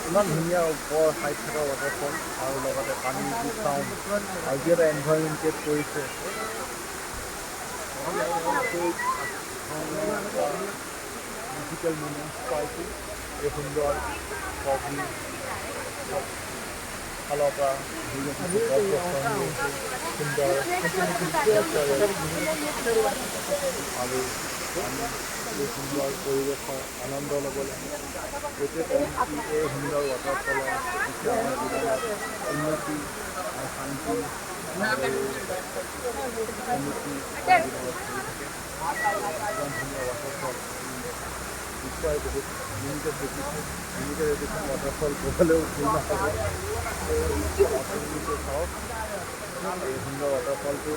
ইমান ধুনীয়া ওপৰ হাইট থকা ৱাটাৰফল আৰু লগতে পানীৰ যি চাউণ্ড আৰু যি এটা এনভাইৰনমেণ্ট ক্ৰিয়েট কৰিছে ডিজিটেল মুমেণ্টছ পাইছোঁ এই সুন্দৰ কফি ফালৰ পৰা গছ গছনি সুন্দৰ আৰু আমি এই সুন্দৰ পৰিৱেশৰ আনন্দ ল'বলৈ এইটোৱে ক'ম কি এই সুন্দৰ ৱাটাৰফলৰ এতিয়া আমাৰ জীৱনত উন্নতি আৰু শান্তি উন্নতি আমাৰ জীৱনত হৈ থাকে ইমান ধুনীয়া ৱাটাৰফল নিশ্চয় বহুত লিমিটেড দেখিছোঁ লিমিটেড এডিশ্যন ৱাটাৰফল ক'বলৈও ভুল নাথাকে আপোনালোকে চাওক এই সুন্দৰ ৱাটাৰফলটো